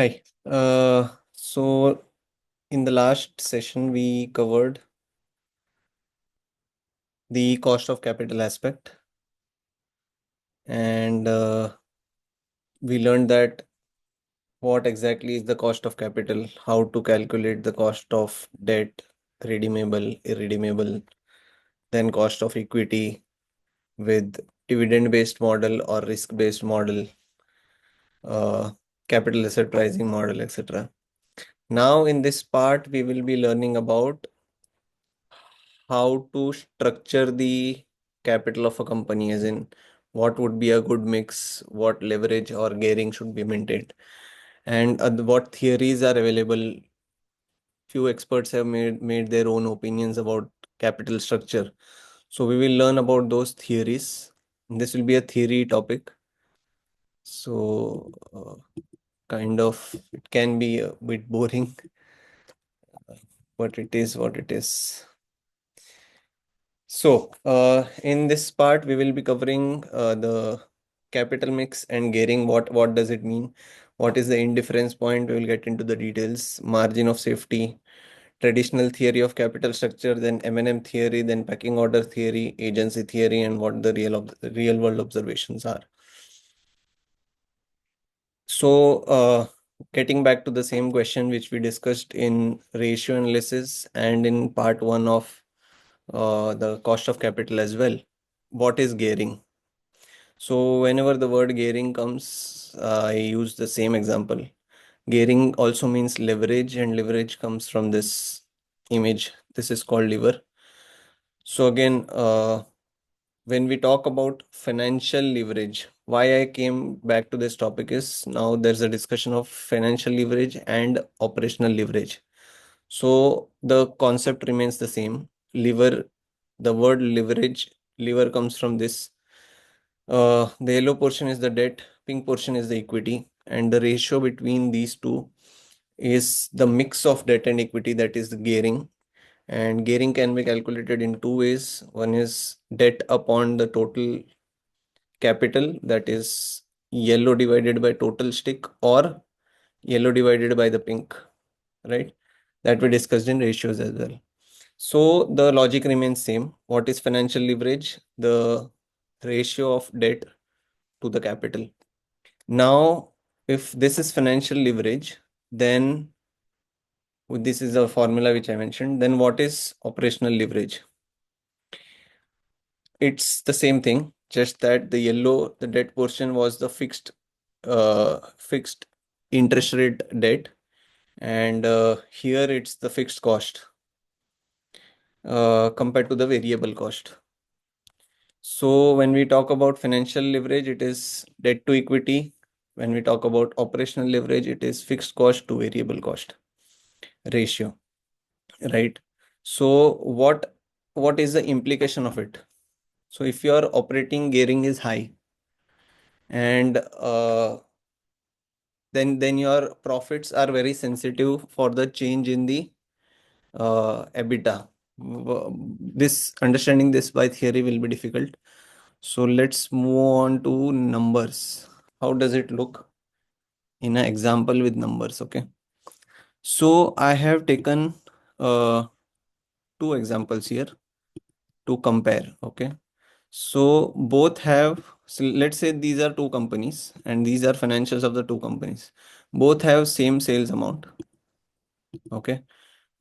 Hi. So in the last session, we covered the cost of capital aspect, and we learned that what exactly is the cost of capital, how to calculate the cost of debt, redeemable, irredeemable, then cost of equity with dividend-based model or risk-based model, uh, capital asset pricing model, etc. Now, in this part, we will be learning about how to structure the capital of a company, as in what would be a good mix, what leverage or gearing should be maintained, and what theories are available. Few experts have made their own opinions about capital structure. So we will learn about those theories. This will be a theory topic. So kind of it can be a bit boring, but it is what it is. So, in this part, we will be covering the capital mix and gearing. What does it mean? What is the indifference point? We will get into the details. Margin of safety, traditional theory of capital structure, then M&M theory, then pecking order theory, agency theory, and what the real world observations are. So, getting back to the same question which we discussed in ratio analysis and in part one of the cost of capital as well. What is gearing? So whenever the word gearing comes, I use the same example. Gearing also means leverage, and leverage comes from this image. This is called lever. So again, when we talk about financial leverage, why I came back to this topic is now there's a discussion of financial leverage and operational leverage. So the concept remains the same. Lever, the word lever comes from this. The yellow portion is the debt, pink portion is the equity, and the ratio between these two is the mix of debt and equity, that is the gearing. And gearing can be calculated in two ways. One is debt upon the total capital, that is yellow divided by total stick, or yellow divided by the pink, right? That we discussed in ratios as well. So the logic remains same. What is financial leverage? The ratio of debt to the capital. Now, if this is financial leverage, then this is a formula which I mentioned. Then what is operational leverage? It's the same thing, just that the debt portion was the fixed interest rate debt, and here it's the fixed cost compared to the variable cost. So when we talk about financial leverage, it is debt to equity. When we talk about operational leverage, it is fixed cost to variable cost ratio, right? So what is the implication of it? So if your operating gearing is high, and then your profits are very sensitive for the change in the EBITDA. This understanding this by theory will be difficult. So let's move on to numbers. How does it look in an example with numbers? Okay. So I have taken two examples here to compare. Okay. So both have, so let's say these are two companies and these are financials of the two companies. Both have same sales amount. Okay.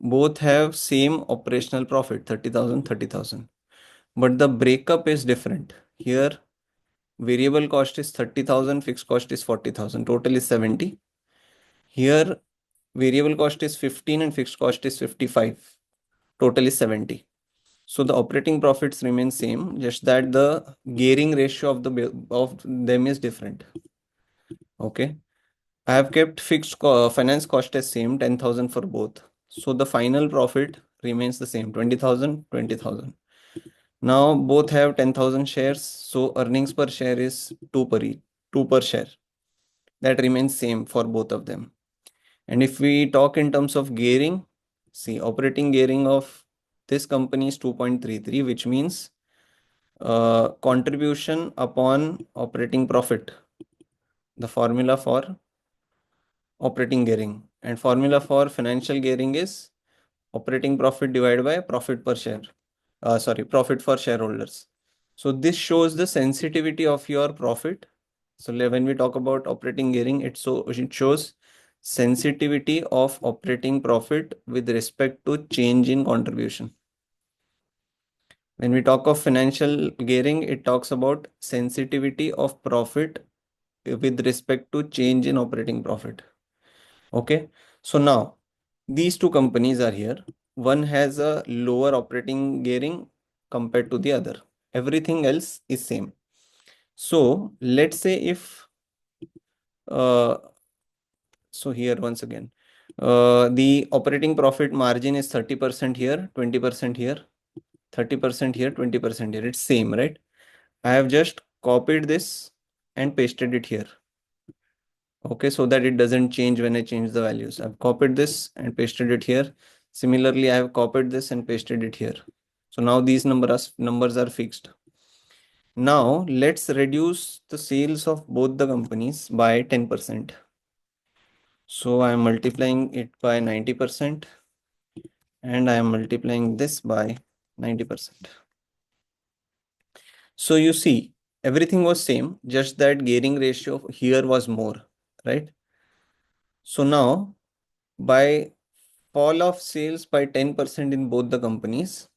Both have same operational profit, 30,000, 30,000. But the breakup is different. Here, variable cost is 30,000, fixed cost is 40,000, total is 70. Here, variable cost is 15 and fixed cost is 55, total is 70. So the operating profits remain same, just that the gearing ratio of them is different. Okay. I have kept finance cost as same, 10,000 for both. So the final profit remains the same, 20,000, 20,000. Now both have 10,000 shares. So earnings per share is 2 per share. That remains same for both of them. And if we talk in terms of gearing, see, operating gearing of this company is 2.33, which means contribution upon operating profit. The formula for operating gearing. And formula for financial gearing is operating profit divided by profit per share. Profit for shareholders. So this shows the sensitivity of your profit. So when we talk about operating gearing, it shows sensitivity of operating profit with respect to change in contribution. When we talk of financial gearing, it talks about sensitivity of profit with respect to change in operating profit. Okay. So now these two companies are here. One has a lower operating gearing compared to the other. Everything else is same. So let's say if uh, so here once again, the operating profit margin is 30% here, 20% here, 30% here, 20% here. It's same, right? I have just copied this and pasted it here. Okay, so that it doesn't change when I change the values. I've copied this and pasted it here. Similarly, I have copied this and pasted it here. So now these numbers are fixed. Now let's reduce the sales of both the companies by 10%. So I am multiplying it by 90% and I am multiplying this by 90%. So you see, everything was same, just that gearing ratio here was more, right? So now by fall of sales by 10% in both the companies,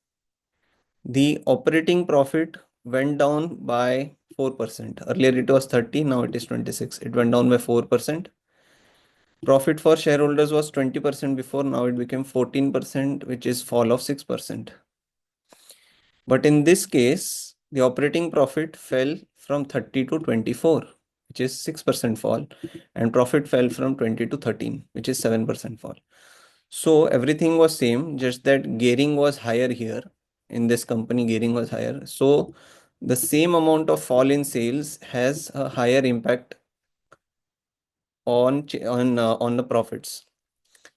the operating profit went down by 4%. Earlier it was 30, now it is 26. It went down by 4%. Profit for shareholders was 20% before, now it became 14%, which is fall of 6%. But in this case, the operating profit fell from 30 to 24, which is 6% fall, and profit fell from 20 to 13, which is 7% fall. So everything was same, just that gearing was higher here. In this company, gearing was higher. So the same amount of fall in sales has a higher impact on the profits.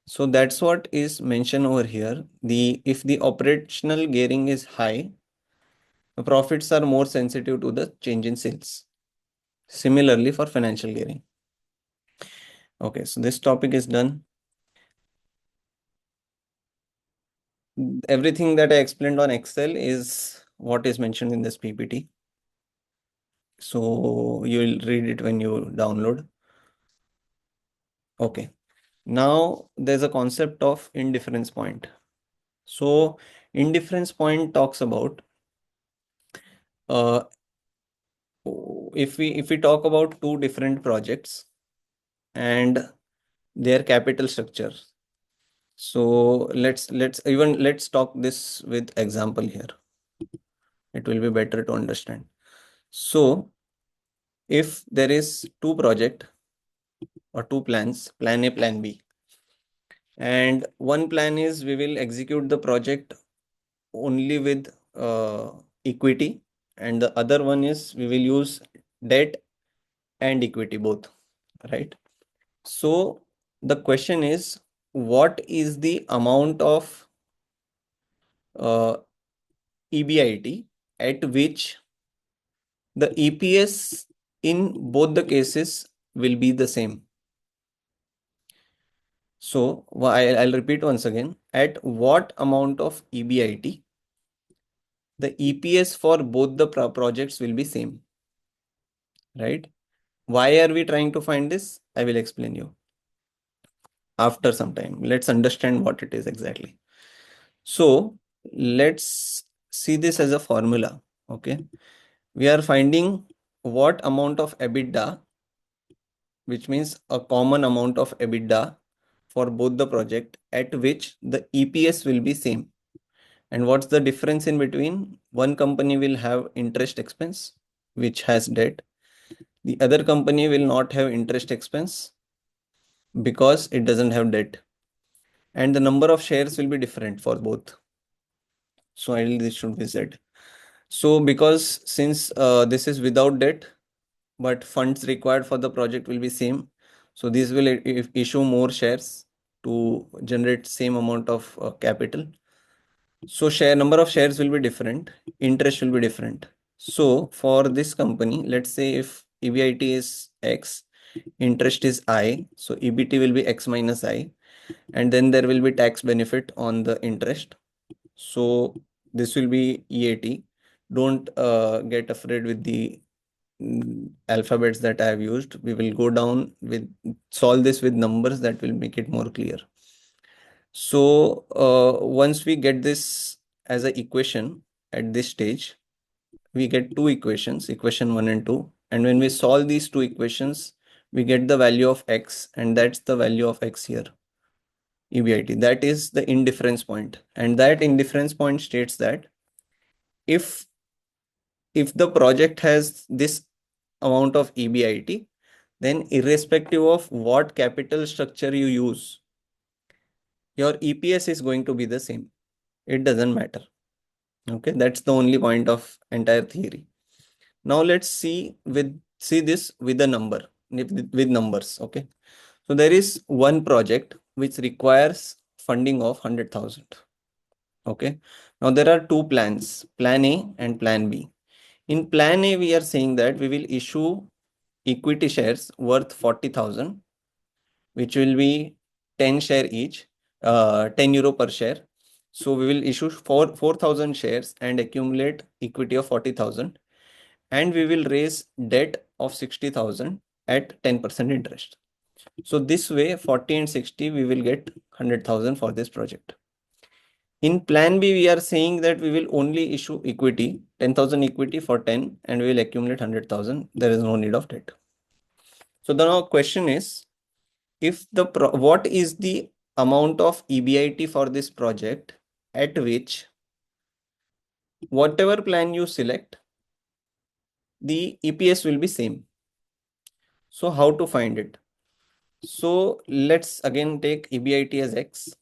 So that's what is mentioned over here. If the operational gearing is high, the profits are more sensitive to the change in sales. Similarly for financial gearing. Okay, so this topic is done. Everything that I explained on Excel is what is mentioned in this PPT. So you will read it when you download. Okay. Now there's a concept of indifference point. So indifference point talks about uh, if we talk about two different projects and their capital structure. So let's talk this with example here. It will be better to understand. So if there is two project or two plans, plan A, plan B, and one plan is we will execute the project only with equity, and the other one is we will use debt and equity both, right? So the question is, what is the amount of EBIT at which the EPS in both the cases will be the same? So I'll repeat once again. At what amount of EBIT the EPS for both the projects will be same, right? Why are we trying to find this? I will explain you after some time. Let's understand what it is exactly. So let's see this as a formula. Okay. We are finding what amount of EBITDA, which means a common amount of EBITDA for both the project at which the EPS will be same. And what's the difference in between? One company will have interest expense, which has debt. The other company will not have interest expense because it doesn't have debt. And the number of shares will be different for both. So ideally this should be Z. So because since this is without debt, but funds required for the project will be same. So these will issue more shares to generate same amount of capital. So number of shares will be different, interest will be different. So for this company, let's say if EBIT is X interest is I, so EBT will be X minus I, and then there will be tax benefit on the interest. So this will be EAT. Don't get afraid with the alphabets that I have used. We will go down with solve this with numbers that will make it more clear. So once we get this as an equation at this stage, we get two equations, equation 1 and 2. And when we solve these two equations, we get the value of X, and that's the value of X here, EBIT. That is the indifference point. And that indifference point states that if the project has this amount of EBIT, then irrespective of what capital structure you use, your EPS is going to be the same. It doesn't matter. Okay, that's the only point of entire theory. Now let's see this with a number, with numbers. Okay, so there is one project which requires funding of 100,000. Okay, now there are two plans, plan A and plan B. In plan A, we are saying that we will issue equity shares worth 40,000, which will be 10 share each, 10 euro per share. So we will issue 4,000 shares and accumulate equity of 40,000, and we will raise debt of 60,000 at 10% interest. So this way, 40 and 60, we will get 100,000 for this project. In plan B, we are saying that we will only issue equity, 10,000 equity for 10, and we will accumulate 100,000. There is no need of debt. So the now question is, if what is the amount of EBIT for this project at which whatever plan you select, the EPS will be same. So how to find it? So let's again take EBIT as X.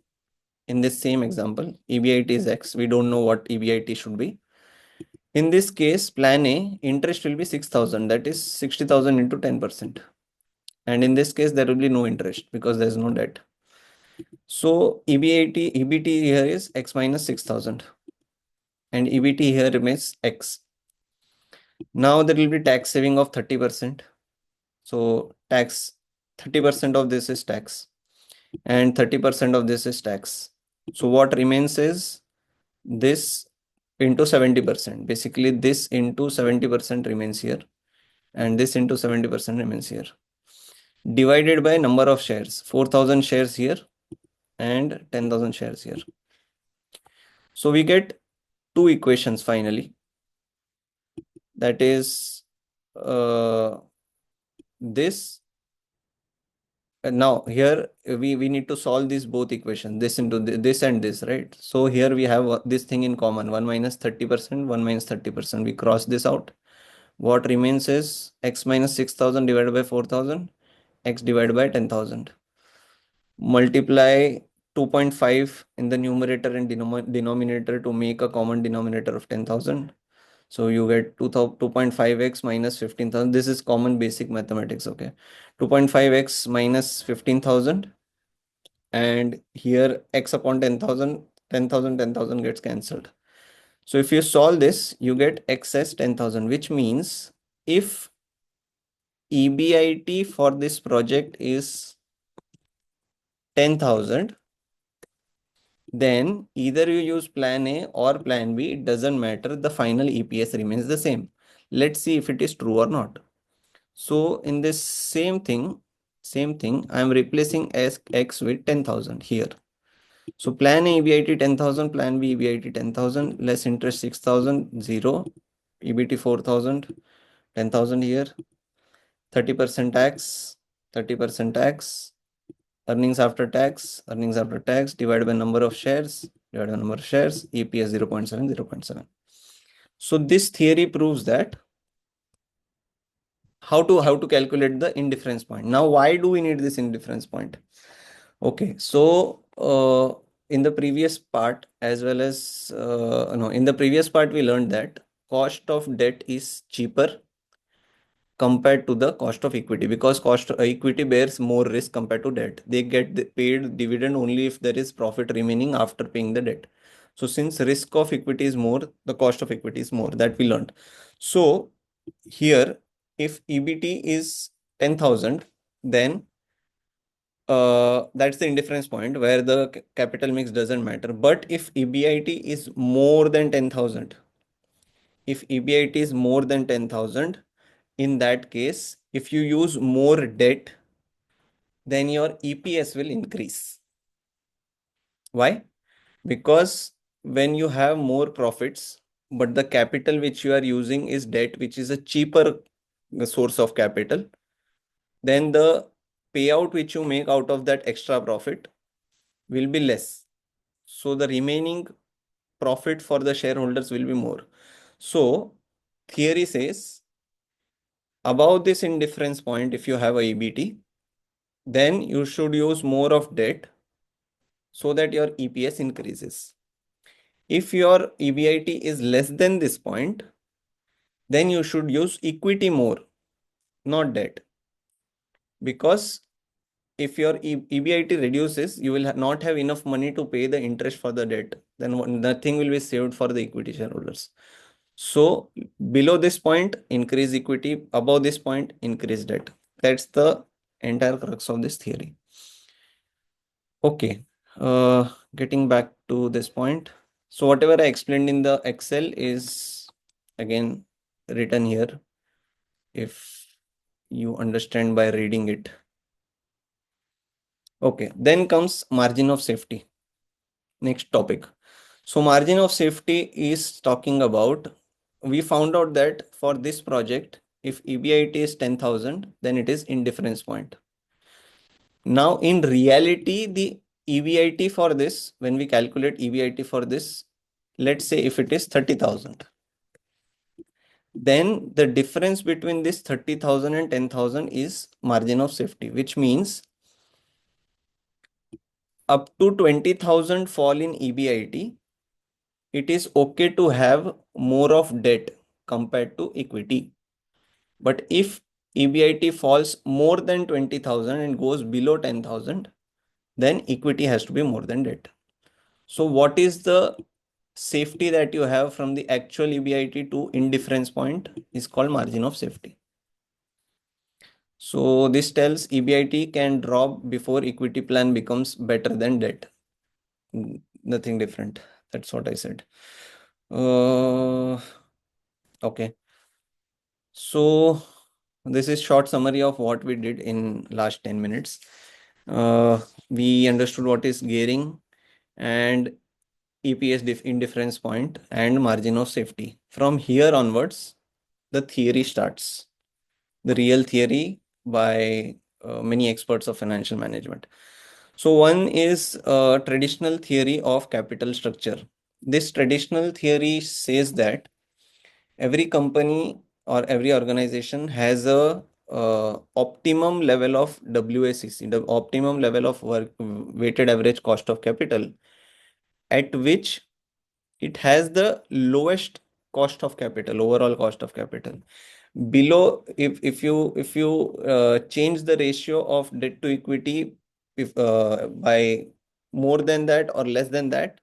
In this same example, EBIT is X. We don't know what EBIT should be. In this case, plan A, interest will be 6,000. That is 60,000 into 10%. And in this case, there will be no interest because there is no debt. So EBT here is X minus 6,000. And EBT here remains X. Now there will be tax saving of 30%. So 30% of this is tax, and 30% of this is tax. So what remains is this into 70%. Basically, this into 70% remains here, and this into 70% remains here. Divided by number of shares, 4,000 shares here and 10,000 shares here. So we get two equations finally. That is this. Now here we need to solve these both equations, this into this and this, right? So here we have this thing in common, 1 minus 30%, 1 minus 30%. We cross this out. What remains is X minus 6,000 divided by 4,000, X divided by 10,000. Multiply 2.5 in the numerator and denominator to make a common denominator of 10,000. So you get 2.5x minus 15,000. This is common basic mathematics, okay? 2.5x minus 15,000. And here x upon 10,000, 10,000, 10,000 gets cancelled. So if you solve this, you get x as 10,000, which means if EBIT for this project is 10,000, then either you use plan A or plan B, it doesn't matter. The final EPS remains the same. Let's see if it is true or not. So in this same thing, I am replacing x with 10,000 here. So plan A EBIT 10,000, plan B EBIT 10,000, less interest 6,000, 0, EBT 4,000, 10,000 here, 30% tax, 30% tax, earnings after tax, divided by number of shares, EPS 0.7, 0.7. So this theory proves that how to calculate the indifference point. Now, why do we need this indifference point? Okay, so in the previous part, as well as no, in the previous part, we learned that cost of debt is cheaper compared to the cost of equity, because cost equity bears more risk compared to debt. They get paid dividend only if there is profit remaining after paying the debt. So since risk of equity is more, the cost of equity is more. That we learned. So here, if EBT is 10,000, then that's the indifference point where the capital mix doesn't matter. But if EBIT is more than 10,000, if EBIT is more than 10,000, in that case, if you use more debt, then your EPS will increase. Why? Because when you have more profits, but the capital which you are using is debt, which is a cheaper source of capital, then the payout which you make out of that extra profit will be less. So the remaining profit for the shareholders will be more. So theory says above this indifference point, if you have a EBT, then you should use more of debt so that your EPS increases. If your EBIT is less than this point, then you should use equity more, not debt. Because if your EBIT reduces, you will not have enough money to pay the interest for the debt. Then nothing will be saved for the equity shareholders. So below this point, increase equity. Above this point, increase debt. That's the entire crux of this theory. Okay. Getting back to this point. So whatever I explained in the Excel is again written here. If you understand by reading it. Okay. Then comes margin of safety. Next topic. So margin of safety is talking about, we found out that for this project, if EBIT is 10,000, then it is indifference point. Now in reality, the EBIT for this, when we calculate EBIT for this, let's say if it is 30,000, then the difference between this 30,000 and 10,000 is margin of safety, which means up to 20,000 fall in EBIT, it is okay to have more of debt compared to equity. But if EBIT falls more than 20,000 and goes below 10,000, then equity has to be more than debt. So what is the safety that you have from the actual EBIT to indifference point is called margin of safety. So this tells EBIT can drop before equity plan becomes better than debt. Nothing different. That's what I said. Okay. So this is short summary of what we did in last 10 minutes. We understood what is gearing and EPS indifference point and margin of safety. From here onwards, the theory starts. The real theory by many experts of financial management. So one is traditional theory of capital structure. This traditional theory says that every company or every organization has a optimum level of WACC, the optimum level of weighted average cost of capital, at which it has the lowest cost of capital, overall cost of capital. Below, if you change the ratio of debt to equity, if by more than that or less than that,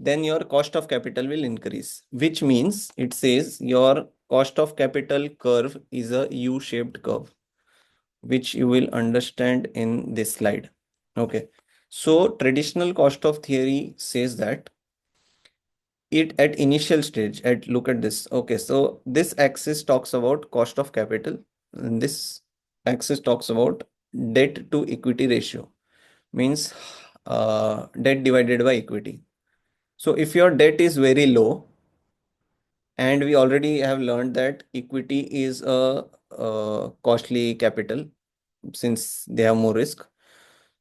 then your cost of capital will increase, which means it says your cost of capital curve is a U-shaped curve, which you will understand in this slide. Okay. So traditional cost of theory says that it at initial stage, look at this. Okay. So this axis talks about cost of capital and this axis talks about debt to equity ratio, means debt divided by equity. So if your debt is very low, and we already have learned that equity is a costly capital since they have more risk.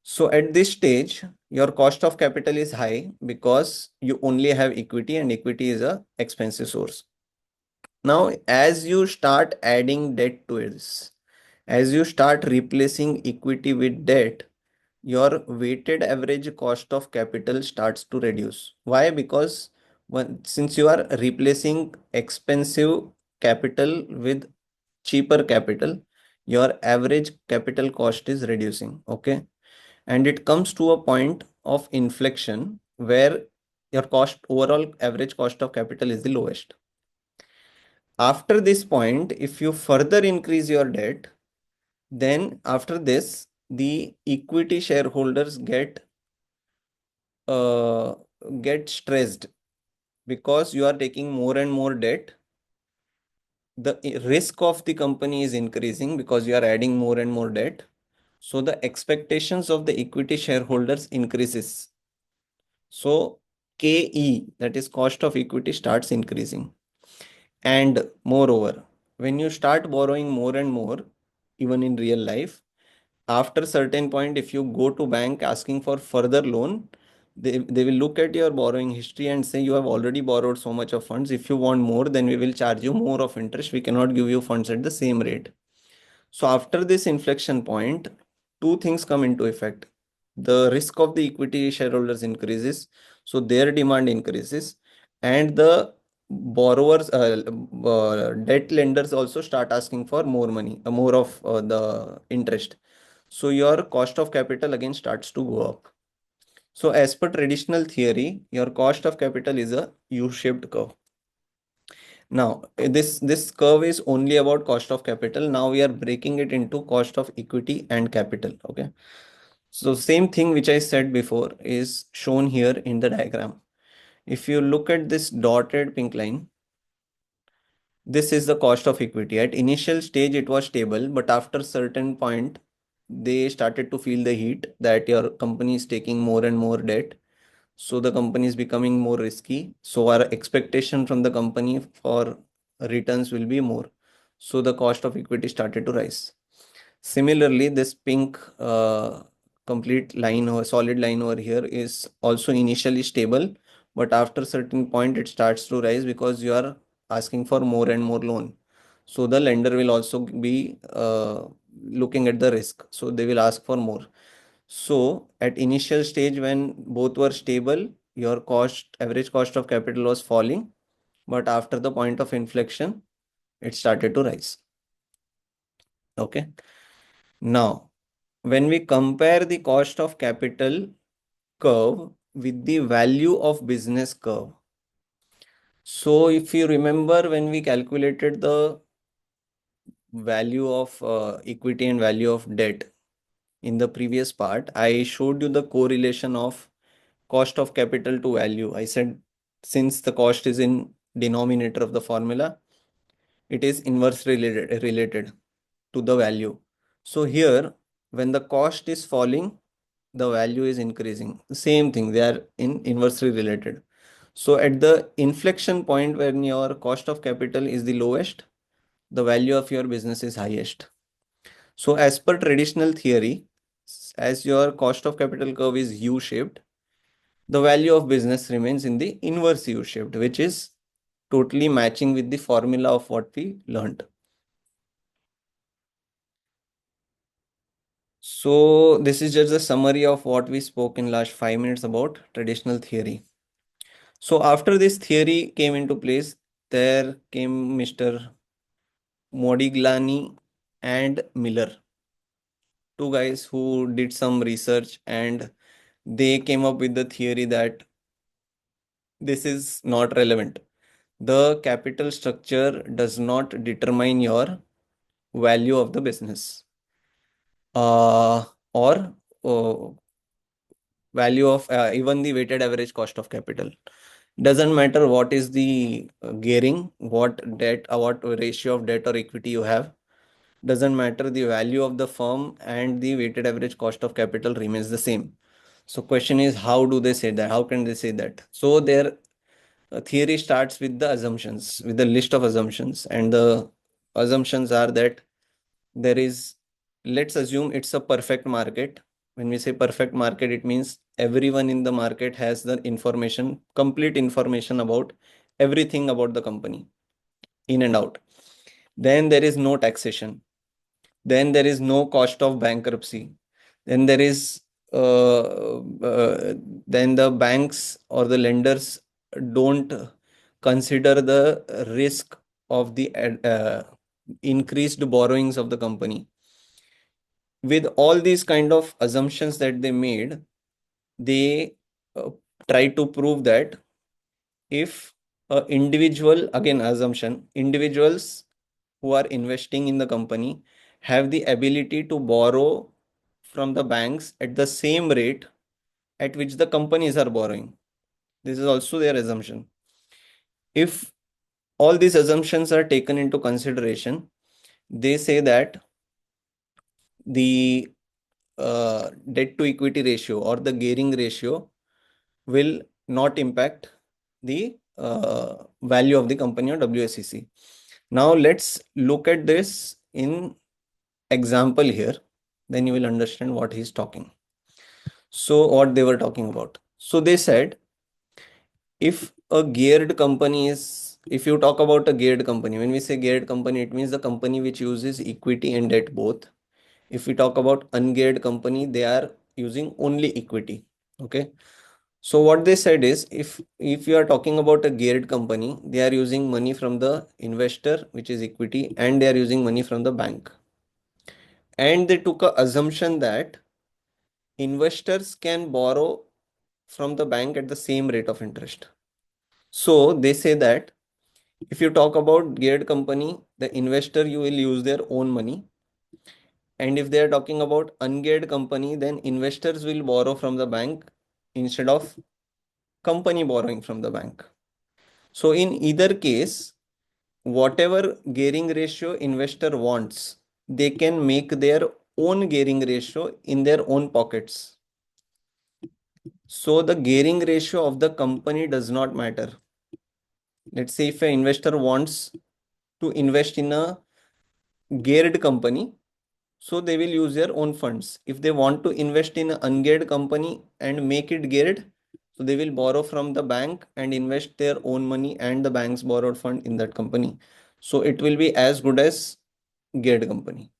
So at this stage, your cost of capital is high because you only have equity and equity is a expensive source. Now, as you start adding debt to this, as you start replacing equity with debt, your weighted average cost of capital starts to reduce. Why? Because since you are replacing expensive capital with cheaper capital, your average capital cost is reducing. Okay. And it comes to a point of inflection where your overall average cost of capital is the lowest. After this point, if you further increase your debt, Then after this, the equity shareholders uh, get stressed because you are taking more and more debt. The risk of the company is increasing because you are adding more and more debt. So the expectations of the equity shareholders increases. So KE, that is cost of equity, starts increasing. And moreover, when you start borrowing more and more, even in real life, after certain point, if you go to bank asking for further loan, they will look at your borrowing history and say you have already borrowed so much of funds. If you want more, then we will charge you more of interest. We cannot give you funds at the same rate. So after this inflection point, two things come into effect. The risk of the equity shareholders increases, so their demand increases, and the borrowers, debt lenders also start asking for more money, more of the interest. So your cost of capital again starts to go up. So as per traditional theory, your cost of capital is a U-shaped curve. Now, this curve is only about cost of capital. Now we are breaking it into cost of equity and capital. Okay. So same thing which I said before is shown here in the diagram. If you look at this dotted pink line, this is the cost of equity. At initial stage, it was stable, but after certain point, they started to feel the heat that your company is taking more and more debt. So the company is becoming more risky. So our expectation from the company for returns will be more. So the cost of equity started to rise. Similarly, this pink complete line or solid line over here is also initially stable, but after certain point it starts to rise because you are asking for more and more loan. So the lender will also be looking at the risk. So they will ask for more. So at initial stage when both were stable, your average cost of capital was falling, but after the point of inflection, it started to rise. Okay. Now, when we compare the cost of capital curve with the value of business curve. So if you remember when we calculated the value of equity and value of debt in the previous part, I showed you the correlation of cost of capital to value. I said since the cost is in denominator of the formula, it is inverse related to the value. So here, when the cost is falling, the value is increasing. Same thing, they are inversely related. So at the inflection point when your cost of capital is the lowest, the value of your business is highest. So as per traditional theory, as your cost of capital curve is U-shaped, the value of business remains in the inverse U-shaped, which is totally matching with the formula of what we learned. So this is just a summary of what we spoke in last 5 minutes about traditional theory. So after this theory came into place, there came Mr. Modigliani and Miller, two guys who did some research and they came up with the theory that this is not relevant. The capital structure does not determine your value of the business or value of even the weighted average cost of capital. Doesn't matter what is the gearing, what debt, what ratio of debt or equity you have. Doesn't matter, the value of the firm and the weighted average cost of capital remains the same. So question is, how do they say that? How can they say that? So their theory starts with the assumptions, with the list of assumptions, and the assumptions are that there is, let's assume it's a perfect market. When we say perfect market, it means everyone in the market has the information, complete information about everything about the company, in and out. Then there is no taxation. Then there is no cost of bankruptcy. Then there is then the banks or the lenders don't consider the risk of the increased borrowings of the company. With all these kind of assumptions that they made, they uh, try to prove that if a individual, again assumption, individuals who are investing in the company have the ability to borrow from the banks at the same rate at which the companies are borrowing. This is also their assumption. If all these assumptions are taken into consideration, they say that the debt to equity ratio or the gearing ratio will not impact the value of the company or WACC. Now let's look at this in example here. Then you will understand what he's talking. So what they were talking about. So they said if a geared company is, if you talk about a geared company, when we say geared company, it means the company which uses equity and debt both. If we talk about ungeared company, they are using only equity. Okay. So what they said is if you are talking about a geared company, they are using money from the investor, which is equity, and they are using money from the bank. And they took a assumption that investors can borrow from the bank at the same rate of interest. So they say that if you talk about geared company, the investor you will use their own money. And if they are talking about ungeared company, then investors will borrow from the bank instead of company borrowing from the bank. So in either case, whatever gearing ratio investor wants, they can make their own gearing ratio in their own pockets. So the gearing ratio of the company does not matter. Let's say if an investor wants to invest in a geared company, so they will use their own funds. If they want to invest in an ungeared company and make it geared, so they will borrow from the bank and invest their own money and the bank's borrowed fund in that company. So it will be as good as geared company.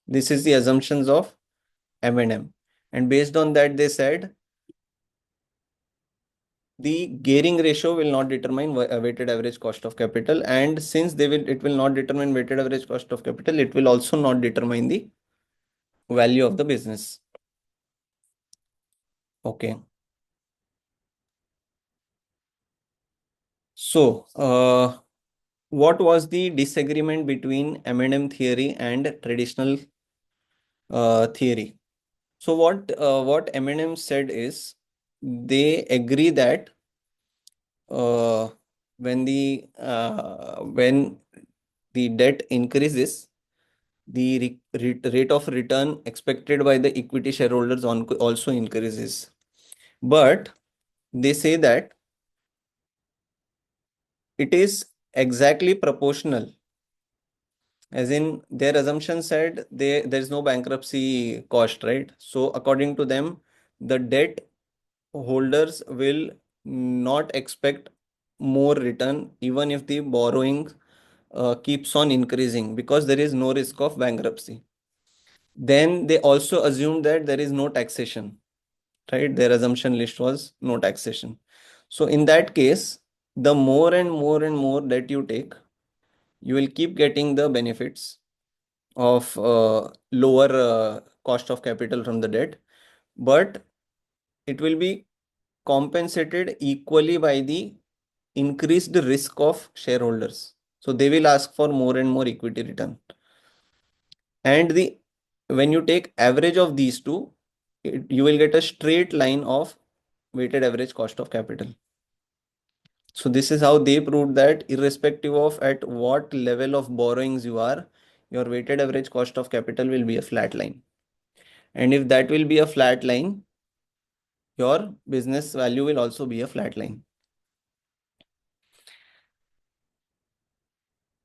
This is the assumptions of M&M. And based on that, they said the gearing ratio will not determine weighted average cost of capital. And since it will not determine weighted average cost of capital, it will also not determine the value of the business. Okay. So, what was the disagreement between M&M theory and traditional theory? So, what M&M said is they agree that uh, when the debt increases, the rate of return expected by the equity shareholders also increases. But they say that it is exactly proportional. As in their assumption said there's no bankruptcy cost, right? So according to them, the debt holders will not expect more return even if the borrowing keeps on increasing because there is no risk of bankruptcy. Then they also assume that there is no taxation, right? Their assumption list was no taxation. So in that case, the more and more and more that you take, you will keep getting the benefits of lower cost of capital from the debt, but it will be compensated equally by the increased risk of shareholders. So they will ask for more and more equity return. And the when you take average of these two, you will get a straight line of weighted average cost of capital. So this is how they proved that irrespective of at what level of borrowings you are, your weighted average cost of capital will be a flat line. And if that will be a flat line, your business value will also be a flat line.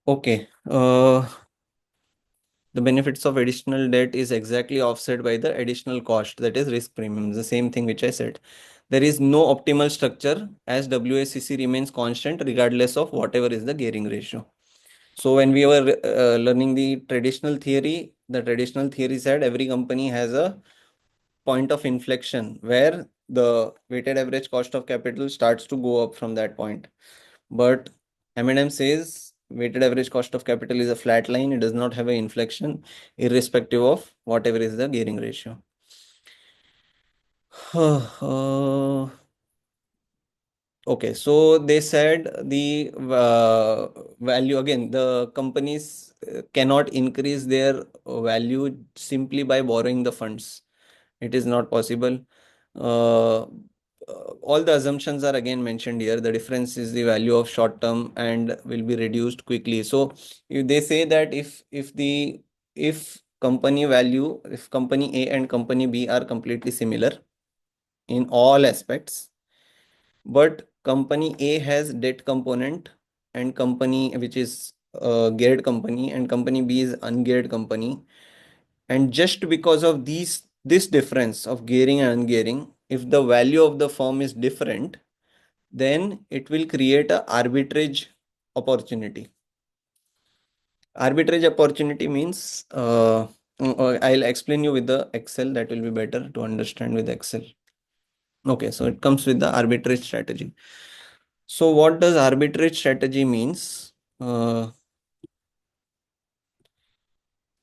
Okay. The benefits of additional debt is exactly offset by the additional cost, that is risk premium, the same thing which I said. There is no optimal structure as WACC remains constant regardless of whatever is the gearing ratio. So when we were learning the traditional theory said every company has a point of inflection where the weighted average cost of capital starts to go up from that point. But M&M says weighted average cost of capital is a flat line. It does not have an inflection irrespective of whatever is the gearing ratio. Okay, so they said the value again, the companies cannot increase their value simply by borrowing the funds. It is not possible. Uh, all the assumptions are again mentioned here. The difference is the value of short term and will be reduced quickly. So if they say that if company value, if company A and company B are completely similar in all aspects, but company A has debt component and company which is geared company and company B is ungeared company. And just because of this difference of gearing and ungearing, if the value of the firm is different, then it will create a arbitrage opportunity. Arbitrage opportunity means I'll explain you with the Excel. That will be better to understand with Excel. Okay, so it comes with the arbitrage strategy. So what does arbitrage strategy means?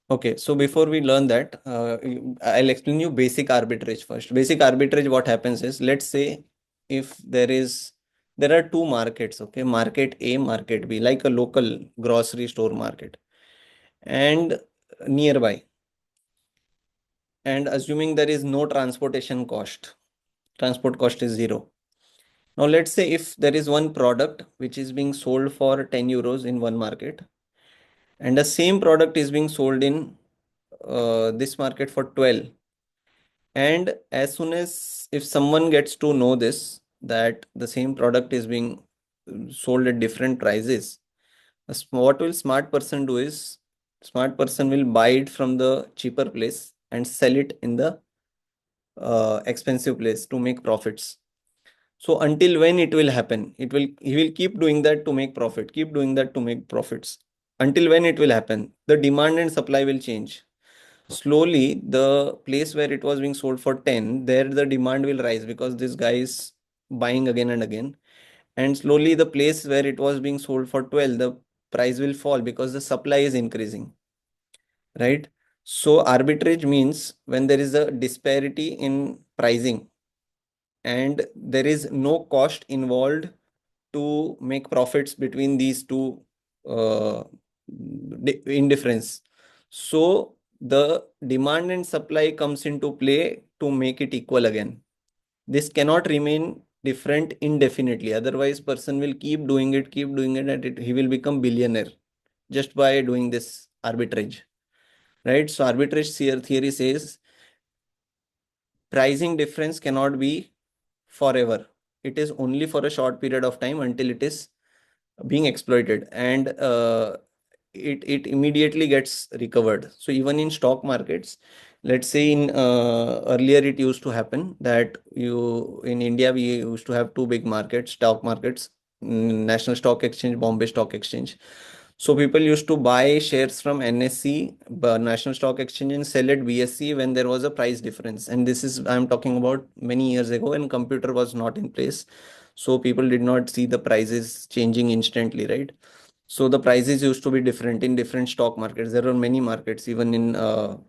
Okay, so before we learn that, I'll explain you basic arbitrage first. Basic arbitrage, what happens is, let's say if there are two markets, okay, market A, market B, like a local grocery store market, and nearby, and assuming there is no transport cost is zero. Now let's say if there is one product which is being sold for 10 euros in one market, and the same product is being sold in this market for 12. And as soon as if someone gets to know this, that the same product is being sold at different prices, what will smart person do is, smart person will buy it from the cheaper place and sell it in the expensive place to make profits. So until when it will happen? He will keep doing that to make profit, keep doing that to make profits. Until when it will happen? The demand and supply will change. Slowly, the place where it was being sold for 10, there the demand will rise because this guy is buying again and again. And slowly, the place where it was being sold for 12, the price will fall because the supply is increasing, right? So arbitrage means when there is a disparity in pricing and there is no cost involved to make profits between these two indifference. So the demand and supply comes into play to make it equal again. This cannot remain different indefinitely. Otherwise, person will keep doing it, and he will become billionaire just by doing this arbitrage, right? So arbitrage theory says pricing difference cannot be forever. It is only for a short period of time until it is being exploited, and it immediately gets recovered. So even in stock markets, let's say in earlier it used to happen that you in India we used to have two big markets, stock markets, National Stock Exchange, Bombay Stock Exchange. So people used to buy shares from NSE, National Stock Exchange, and sell at BSE when there was a price difference. And this is, I'm talking about many years ago when computer was not in place. So people did not see the prices changing instantly, right? So the prices used to be different in different stock markets. There were many markets, even in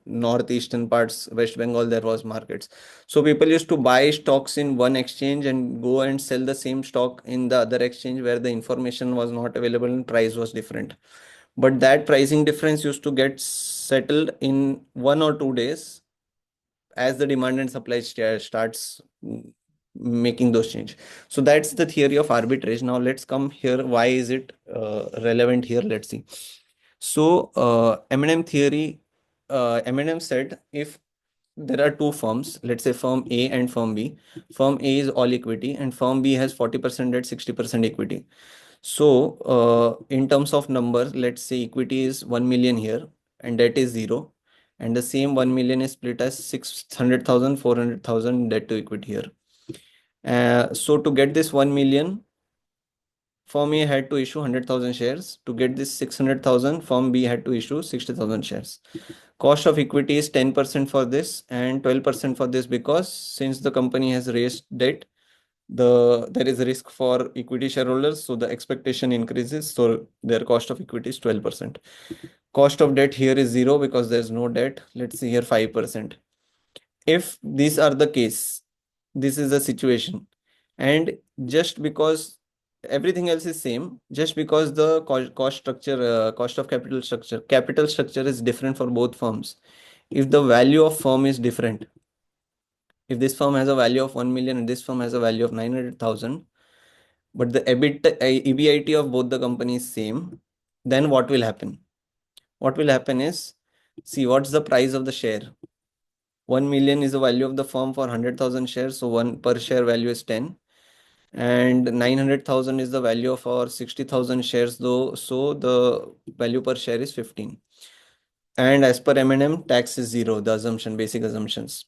northeastern parts, West Bengal, there was markets. So people used to buy stocks in one exchange and go and sell the same stock in the other exchange where the information was not available and price was different. But that pricing difference used to get settled in 1 or 2 days as the demand and supply starts making those change. So that's the theory of arbitrage. Now let's come here. Why is it relevant here? Let's see. So M&M theory, M&M said if there are two firms, let's say firm A and firm B. Firm A is all equity and firm B has 40% debt, 60% equity. So in terms of numbers, let's say equity is 1 million here and debt is zero. And the same 1 million is split as 600,000, 400,000 debt to equity here. So to get this 1 million, firm A had to issue 100,000 shares. To get this 600,000, firm B had to issue 60,000 shares. Cost of equity is 10% for this and 12% for this because since the company has raised debt, there is a risk for equity shareholders, so the expectation increases, so their cost of equity is 12%. Cost of debt here is zero because there's no debt. Let's see here 5%. If these are the case, this is the situation. And just because everything else is same, just because the cost structure, cost of capital structure is different for both firms. If the value of firm is different, if this firm has a value of 1 million and this firm has a value of 900,000, but the EBIT of both the companies is same, then what will happen? What will happen is, see, what's the price of the share? 1 million is the value of the firm for 100,000 shares, so one per share value is 10. And 900,000 is the value of our 60,000 shares, though, so the value per share is 15. And as per M&M, tax is zero, the assumption, basic assumptions.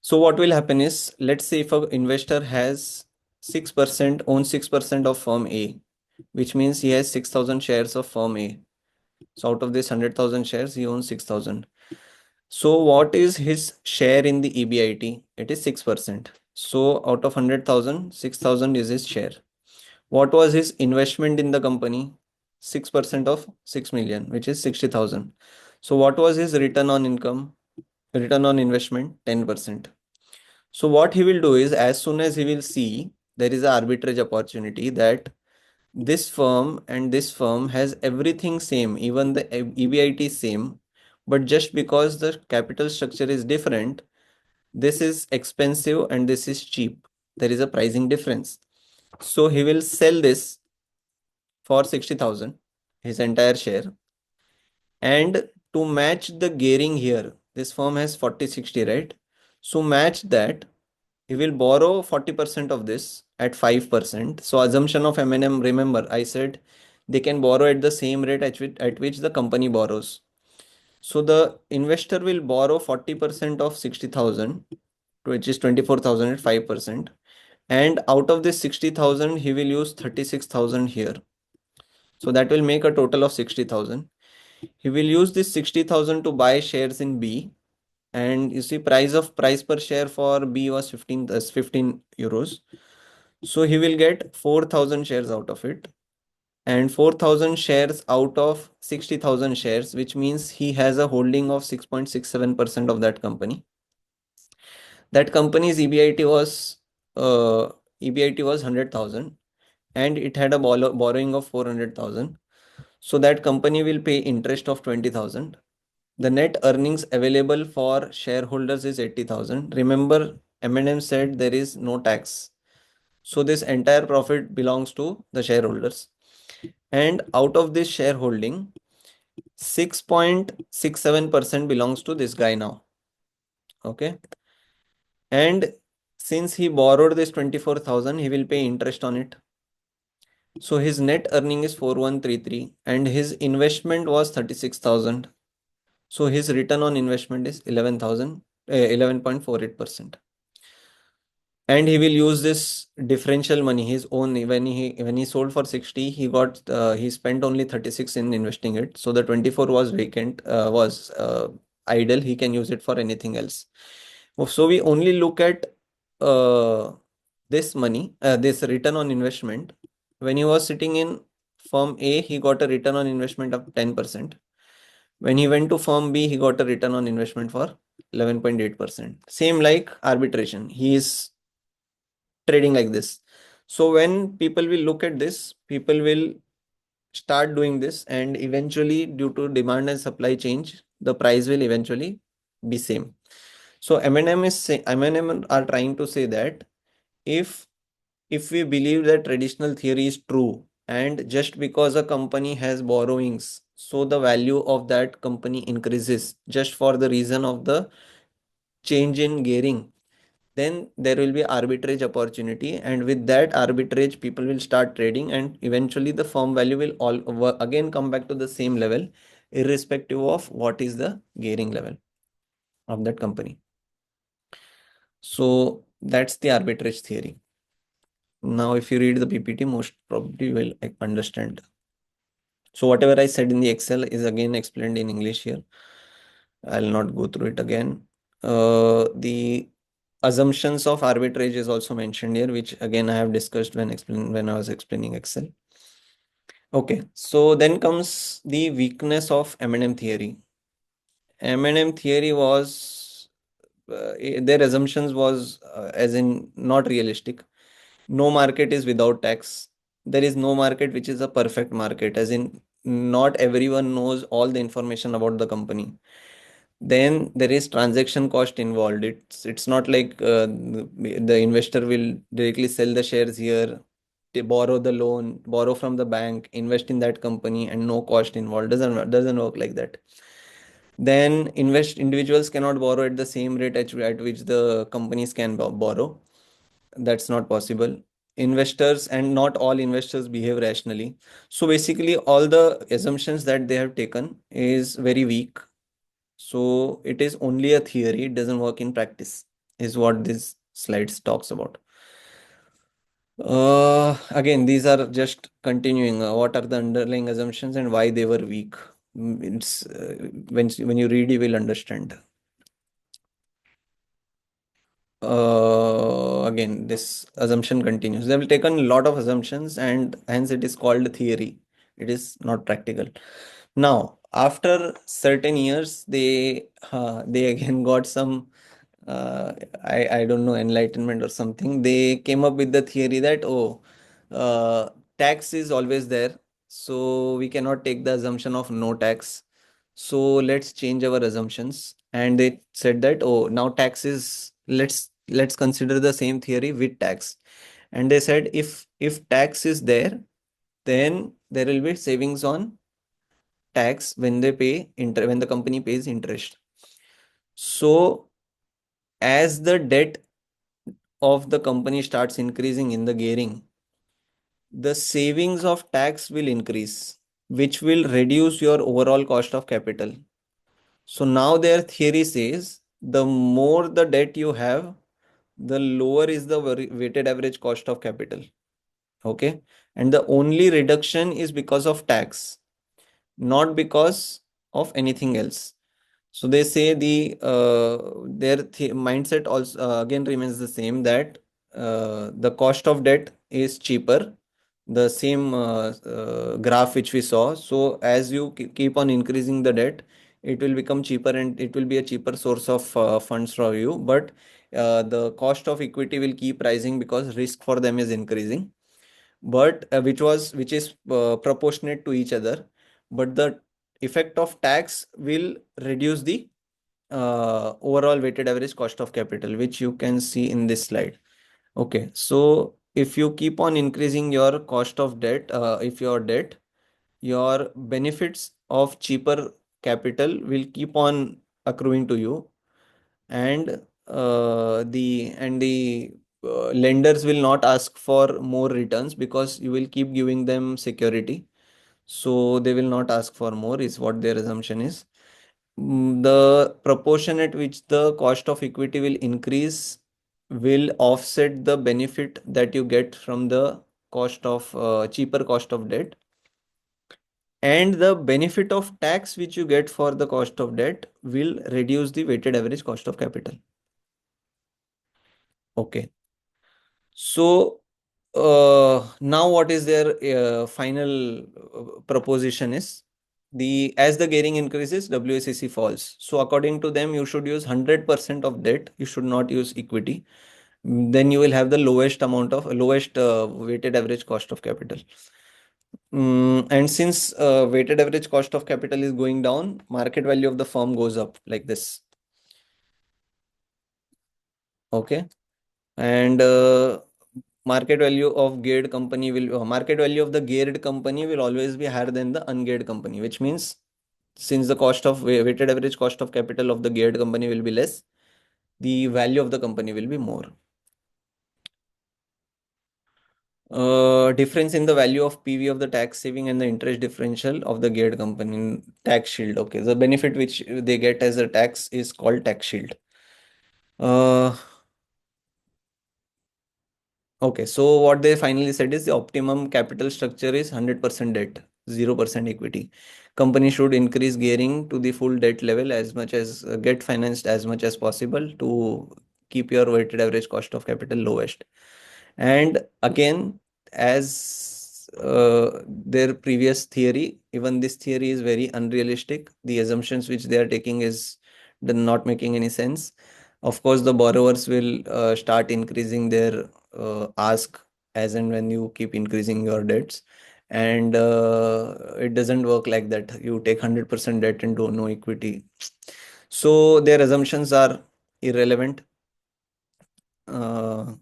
So what will happen is, let's say if an investor has 6%, owns 6% of firm A, which means he has 6,000 shares of firm A. So out of this 100,000 shares, he owns 6,000. So what is his share in the EBIT? It is 6%. So out of 100,000, 6,000 is his share. What was his investment in the company? 6% of 6 million, which is 60,000. So what was his return on income? Return on investment, 10%. So what he will do is, as soon as he will see there is an arbitrage opportunity that this firm and this firm has everything same, even the EBIT is same, but just because the capital structure is different, this is expensive and this is cheap. There is a pricing difference. So he will sell this for 60,000, his entire share. And to match the gearing here, this firm has 40/60, right? So match that, he will borrow 40% of this at 5%. So assumption of M&M, remember I said they can borrow at the same rate at which the company borrows. So the investor will borrow 40% of 60,000, which is 24,000 at 5%. And out of this 60,000, he will use 36,000 here. So that will make a total of 60,000. He will use this 60,000 to buy shares in B. And you see, price per share for B was 15 euros. So he will get 4,000 shares out of it. And 4,000 shares out of 60,000 shares, which means he has a holding of 6.67% of that company. That company's EBIT was 100,000 and it had a borrowing of 400,000. So that company will pay interest of 20,000. The net earnings available for shareholders is 80,000. Remember, M&M said there is no tax. So this entire profit belongs to the shareholders. And out of this shareholding, 6.67% belongs to this guy now. Okay. And since he borrowed this 24,000, he will pay interest on it. So his net earning is 4133 and his investment was 36,000. So his return on investment is 11.48%. And he will use this differential money, his own. When he sold for 60, he spent only 36 in investing it. So the 24 was vacant, was idle. He can use it for anything else. So we only look at this money, this return on investment. When he was sitting in firm A, he got a return on investment of 10%. When he went to firm B, he got a return on investment for 11.8%. Same like arbitration. He is trading like this. So when people will look at this, people will start doing this, and eventually, due to demand and supply change, the price will eventually be same. So M&M are trying to say that if we believe that traditional theory is true, and just because a company has borrowings, so the value of that company increases just for the reason of the change in gearing, then there will be arbitrage opportunity, and with that arbitrage people will start trading, and eventually the firm value will again come back to the same level, irrespective of what is the gearing level of that company. So that's the arbitrage theory. Now if you read the PPT, most probably you will understand. So whatever I said in the Excel is again explained in English here. I'll not go through it again. The assumptions of arbitrage is also mentioned here, which again I have discussed when I was explaining Excel. Okay, so then comes the weakness of M&M theory. M&M theory was their assumptions was as in not realistic. No market is without tax. There is no market which is a perfect market, as in not everyone knows all the information about the company. Then there is transaction cost involved. It's not like the investor will directly sell the shares here, they borrow the loan, borrow from the bank, invest in that company, and no cost involved. Doesn't work like that. Then invest individuals cannot borrow at the same rate at which the companies can borrow. That's not possible. Investors, and not all investors behave rationally. So basically, all the assumptions that they have taken is very weak. So it is only a theory, it doesn't work in practice, is what this slides talks about. Again, these are just continuing. What are the underlying assumptions and why they were weak? It's when you read, you will understand. Again, this assumption continues. They have taken a lot of assumptions, and hence it is called theory. It is not practical. Now, after certain years, they again got some I don't know, enlightenment or something. They came up with the theory that, oh, tax is always there, so we cannot take the assumption of no tax. So let's change our assumptions. And they said that, oh, now tax is, let's consider the same theory with tax. And they said, if tax is there, then there will be savings on tax when they pay when the company pays interest. So as the debt of the company starts increasing in the gearing, the savings of tax will increase, which will reduce your overall cost of capital. So now their theory says the more the debt you have, the lower is the weighted average cost of capital. Okay. And the only reduction is because of tax, not because of anything else. So they say their mindset also again remains the same, that the cost of debt is cheaper, the same graph which we saw. So as you keep on increasing the debt, it will become cheaper and it will be a cheaper source of funds for you. But the cost of equity will keep rising because risk for them is increasing, but which is proportionate to each other. But the effect of tax will reduce the overall weighted average cost of capital, which you can see in this slide. Okay, so if you keep on increasing your cost of debt, if your debt, your benefits of cheaper capital will keep on accruing to you, and the lenders will not ask for more returns because you will keep giving them security. So they will not ask for more, is what their assumption is. The proportion at which the cost of equity will increase will offset the benefit that you get from the cost of cheaper cost of debt, and the benefit of tax which you get for the cost of debt will reduce the weighted average cost of capital. Okay. So now what is their final proposition is, the as the gearing increases, WACC falls. So according to them, you should use 100% of debt. You should not use equity. Then you will have the lowest weighted average cost of capital. And since weighted average cost of capital is going down, market value of the firm goes up like this. Okay. And market value of the geared company will always be higher than the ungeared company, which means since the weighted average cost of capital of the geared company will be less, the value of the company will be more. Difference in the value of PV of the tax saving and the interest differential of the geared company, tax shield. Okay, the benefit which they get as a tax is called tax shield. uh, Okay, so what they finally said is the optimum capital structure is 100% debt, 0% equity. Company should increase gearing to the full debt level as much as get financed as much as possible to keep your weighted average cost of capital lowest. And again, as their previous theory, even this theory is very unrealistic. The assumptions which they are taking is not making any sense. Of course, the borrowers will start increasing their ask as and when you keep increasing your debts. And it doesn't work like that. You take 100% debt and do no equity. So their assumptions are irrelevant. Uh,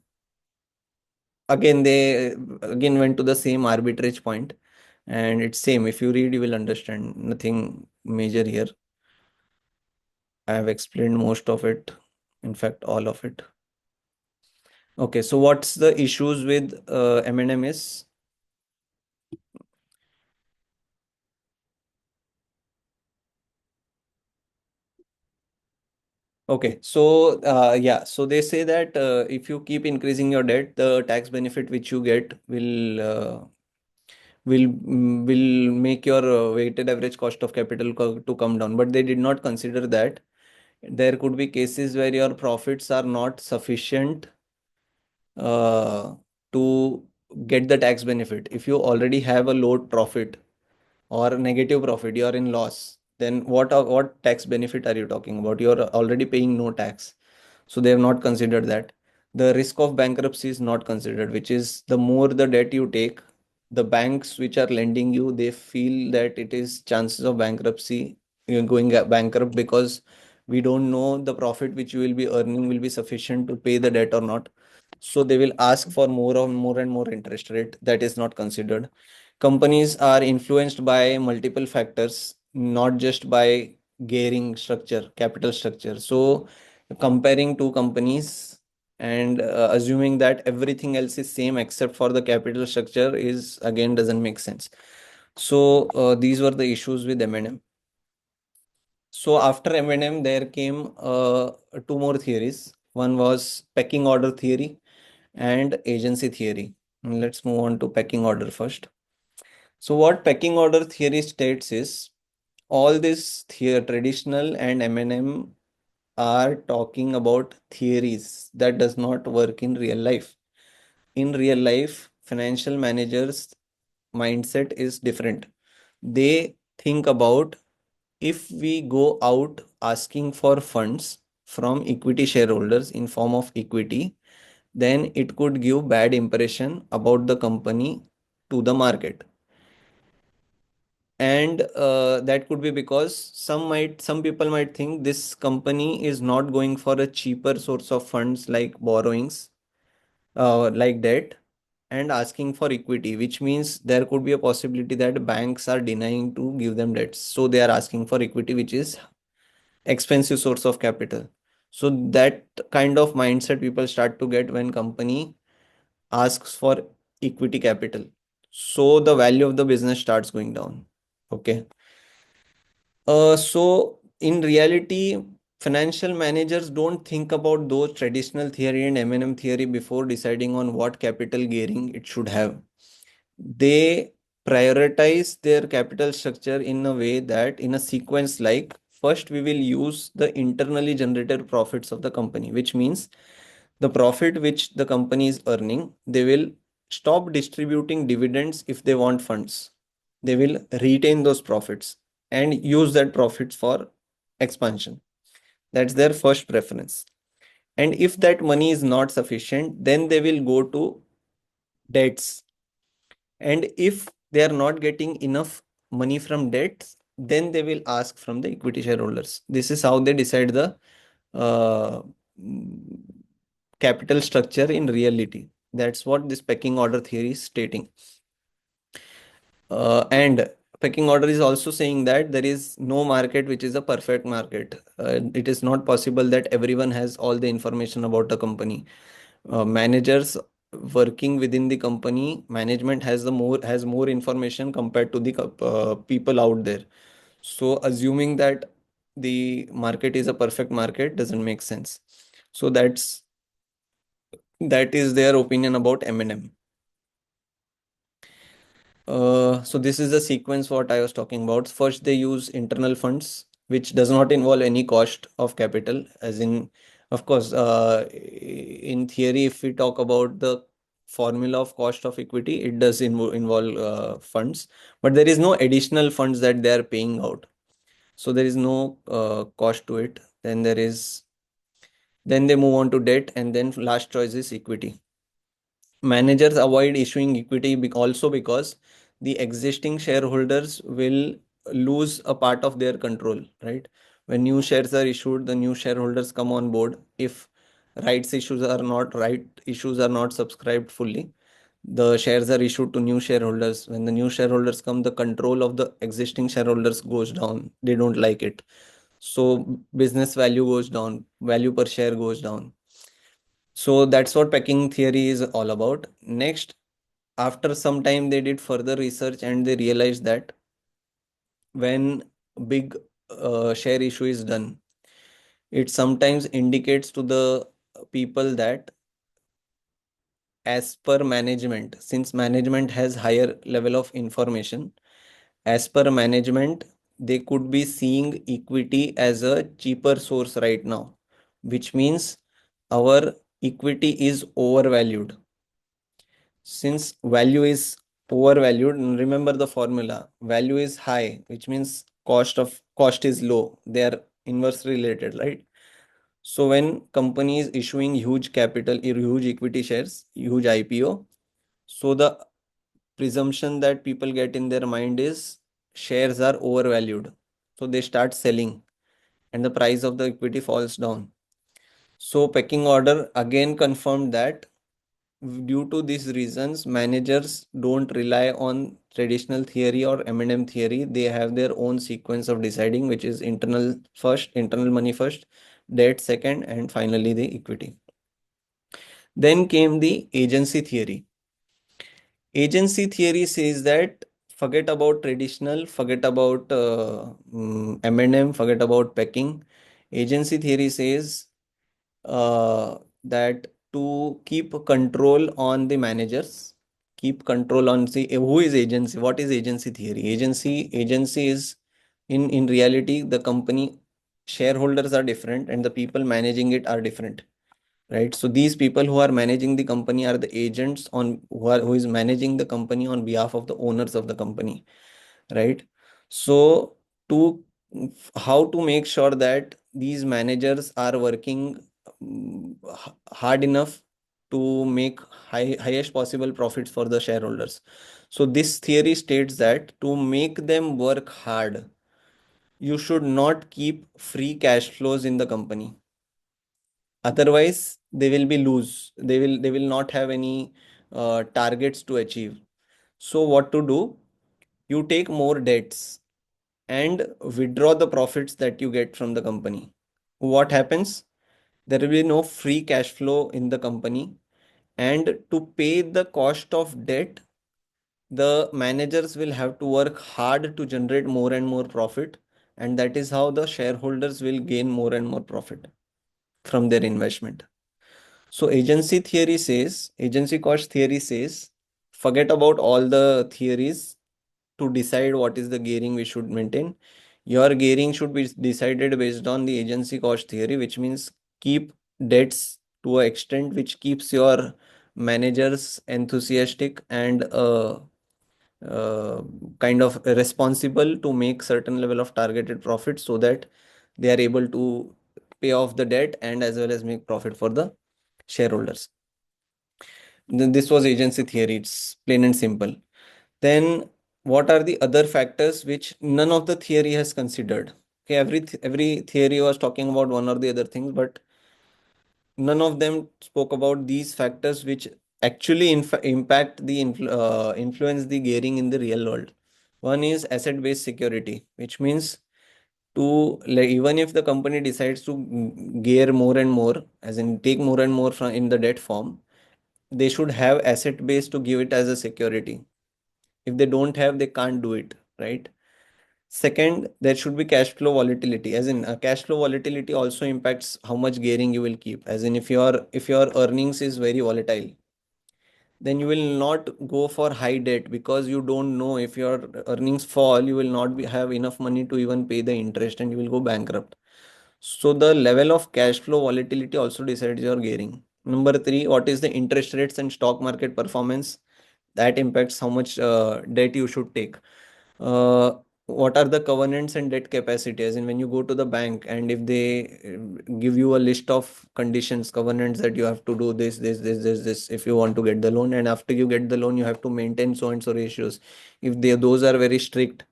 Again, they again went to the same arbitrage point, and it's same. If you read, you will understand. Nothing major here. I have explained most of it. In fact, all of it. Okay, so what's the issues with M&M is? Okay, so yeah, so they say that if you keep increasing your debt, the tax benefit which you get will make your weighted average cost of capital to come down. But they did not consider that there could be cases where your profits are not sufficient uh, to get the tax benefit. If you already have a low profit or negative profit, you are in loss, then what tax benefit are you talking about? You are already paying no tax. So they have not considered that. The risk of bankruptcy is not considered, which is the more the debt you take, the banks which are lending you, they feel that it is chances of bankruptcy, you're going bankrupt, because we don't know the profit which you will be earning will be sufficient to pay the debt or not. So they will ask for more and more interest rate. That is not considered. Companies are influenced by multiple factors, not just by gearing structure, capital structure. So comparing two companies and assuming that everything else is same except for the capital structure is again doesn't make sense. So these were the issues with M&M. So after M&M, there came two more theories. One was pecking order theory and agency theory. Let's move on to pecking order first. So what pecking order theory states is all this traditional and M&M are talking about theories that does not work in real life. In real life, financial managers mindset is different. They think about, if we go out asking for funds from equity shareholders in form of equity, then it could give bad impression about the company to the market. And that could be because some people might think this company is not going for a cheaper source of funds like borrowings, like debt, and asking for equity, which means there could be a possibility that banks are denying to give them debts, so they are asking for equity, which is expensive source of capital. So that kind of mindset people start to get when company asks for equity capital, so the value of the business starts going down. Okay. So in reality, financial managers don't think about those traditional theory and M&M theory before deciding on what capital gearing it should have. They prioritize their capital structure in a way that in a sequence, like first we will use the internally generated profits of the company, which means the profit which the company is earning, they will stop distributing dividends if they want funds. They will retain those profits and use that profits for expansion. That's their first preference. And if that money is not sufficient, then they will go to debts. And if they are not getting enough money from debts, then they will ask from the equity shareholders. This is how they decide the uh, mm, capital structure in reality. That's what this pecking order theory is stating. And pecking order is also saying that there is no market which is a perfect market. It is not possible that everyone has all the information about the company. Managers working within the company, management has more information compared to the people out there. So assuming that the market is a perfect market doesn't make sense. So that is their opinion about M&M. So this is the sequence what I was talking about. First, they use internal funds, which does not involve any cost of capital, as in, of course, in theory, if we talk about the formula of cost of equity, it does involve funds, but there is no additional funds that they are paying out. So there is no cost to it. Then they move on to debt, and then last choice is equity. Managers avoid issuing equity also because the existing shareholders will lose a part of their control, right? When new shares are issued, the new shareholders come on board. If right issues are not subscribed fully, the shares are issued to new shareholders. When the new shareholders come, the control of the existing shareholders goes down. They don't like it. So business value goes down, value per share goes down. So that's what pecking theory is all about. Next, after some time, they did further research and they realized that when big share issue is done, it sometimes indicates to the people that as per management, since management has higher level of information, as per management, they could be seeing equity as a cheaper source right now, which means our equity is overvalued. Since value is overvalued, remember the formula, value is high, which means cost is low. They are inversely related, right? So when company is issuing huge capital, huge equity shares, huge IPO, so the presumption that people get in their mind is shares are overvalued. So they start selling and the price of the equity falls down. So pecking order again confirmed that due to these reasons, managers don't rely on traditional theory or M&M theory. They have their own sequence of deciding, which is internal money first, debt second, and finally the equity. Then came the agency theory. Agency theory says that forget about traditional, forget about M&M, forget about pecking. Agency theory says that to keep control on the managers, keep control on, see who is agency, what is agency theory. Agency is in reality the company shareholders are different and the people managing it are different, right? So these people who are managing the company are the agents on who is managing the company on behalf of the owners of the company, right? So to how to make sure that these managers are working hard enough to make highest possible profits for the shareholders. So this theory states that to make them work hard, you should not keep free cash flows in the company. Otherwise, they will be lose. They will not have any targets to achieve. So what to do? You take more debts and withdraw the profits that you get from the company. What happens? There will be no free cash flow in the company. And to pay the cost of debt, the managers will have to work hard to generate more and more profit. And that is how the shareholders will gain more and more profit from their investment. So agency cost theory says, forget about all the theories to decide what is the gearing we should maintain. Your gearing should be decided based on the agency cost theory, which means keep debts to an extent which keeps your managers enthusiastic and uh, kind of responsible to make certain level of targeted profit so that they are able to pay off the debt and as well as make profit for the shareholders. This was agency theory. It's plain and simple. Then what are the other factors which none of the theory has considered? Okay, every theory was talking about one or the other things, but none of them spoke about these factors which actually impact the influence the gearing in the real world. One is asset-based security, which means to like, even if the company decides to gear more and more, as in take more and more from in the debt form, they should have asset base to give it as a security. If they don't have, they can't do it, right? Second, there should be cash flow volatility, as in cash flow volatility also impacts how much gearing you will keep. As in if your earnings is very volatile, then you will not go for high debt because you don't know if your earnings fall, you will not have enough money to even pay the interest and you will go bankrupt. So the level of cash flow volatility also decides your gearing. Number three, what is the interest rates and stock market performance? That impacts how much debt you should take. what are the covenants and debt capacity? As in, when you go to the bank and if they give you a list of conditions, covenants, that you have to do this if you want to get the loan, and after you get the loan you have to maintain so and so ratios. If those are very strict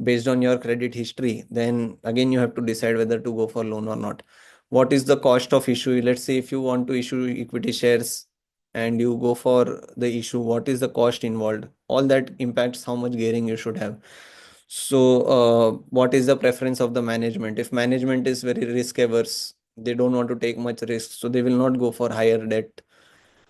based on your credit history, then again you have to decide whether to go for loan or not. What is the cost of issue? Let's say if you want to issue equity shares and you go for the issue, what is the cost involved? All that impacts how much gearing you should have. So what is the preference of the management? If management is very risk averse, they don't want to take much risk, so they will not go for higher debt.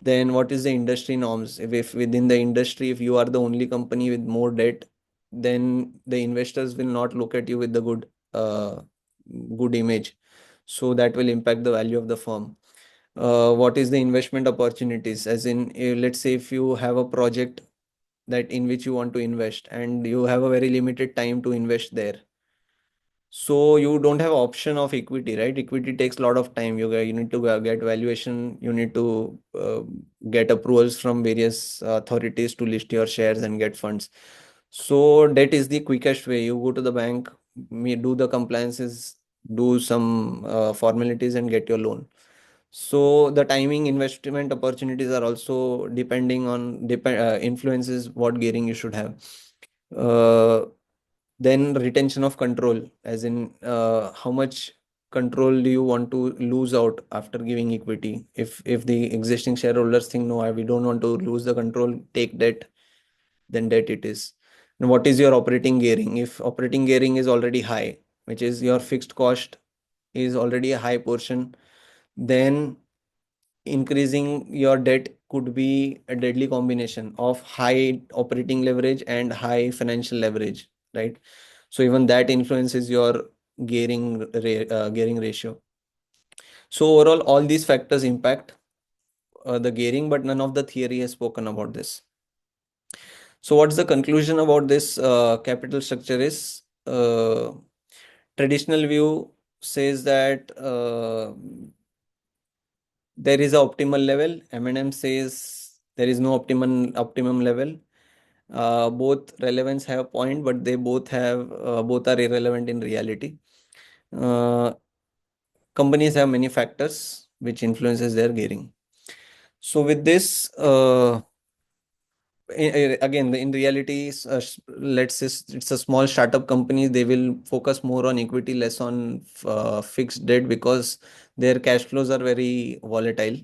Then what is the industry norms? If within the industry, if you are the only company with more debt, then the investors will not look at you with the good image. So that will impact the value of the firm. What is the investment opportunities? As in, let's say if you have a project that in which you want to invest and you have a very limited time to invest there, so you don't have option of equity, right? Equity takes a lot of time. You need to get valuation. You need to get approvals from various authorities to list your shares and get funds. So debt is the quickest way. You go to the bank, do the compliances, do some formalities, and get your loan. So the timing, investment opportunities are also depending on influences what gearing you should have. Uh, then retention of control, as in how much control do you want to lose out after giving equity? If the existing shareholders think, no, we don't want to lose the control, take debt, then debt it is. And what is your operating gearing? If operating gearing is already high, which is your fixed cost is already a high portion, then increasing your debt could be a deadly combination of high operating leverage and high financial leverage, right? So even that influences your gearing ratio. So overall, all these factors impact the gearing, but none of the theory has spoken about this. So what's the conclusion about this capital structure is, traditional view says that there is a optimal level. M&M says there is no optimum level. Both relevance have a point, but they both are irrelevant in reality. Uh, Companies have many factors which influences their gearing. So with this, again, in reality, let's say it's a small startup company. They will focus more on equity, less on fixed debt, because their cash flows are very volatile.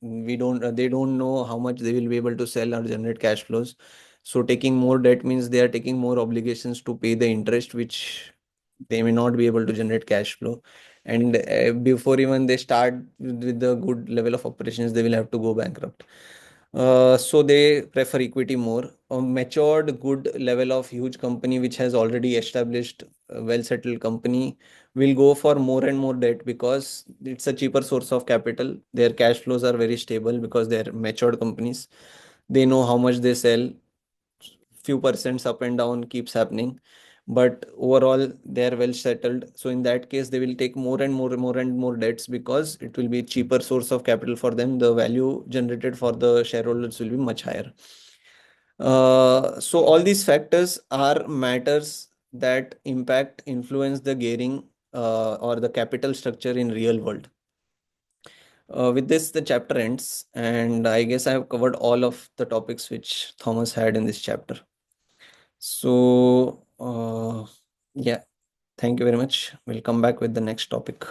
They don't know how much they will be able to sell or generate cash flows. So taking more debt means they are taking more obligations to pay the interest, which they may not be able to generate cash flow. And before even they start with the good level of operations, they will have to go bankrupt. So they prefer equity more. A matured, good level of huge company which has already established a well-settled company will go for more and more debt, because it's a cheaper source of capital. Their cash flows are very stable because they're matured companies. They know how much they sell. Few percents up and down keeps happening, but overall they are well settled. So in that case, they will take more and more debts, because it will be cheaper source of capital for them. The value generated for the shareholders will be much higher. So all these factors are matters that influence the gearing or the capital structure in real world. With this, the chapter ends, and I guess I have covered all of the topics which Thomas had in this chapter. So, yeah, thank you very much. We'll come back with the next topic.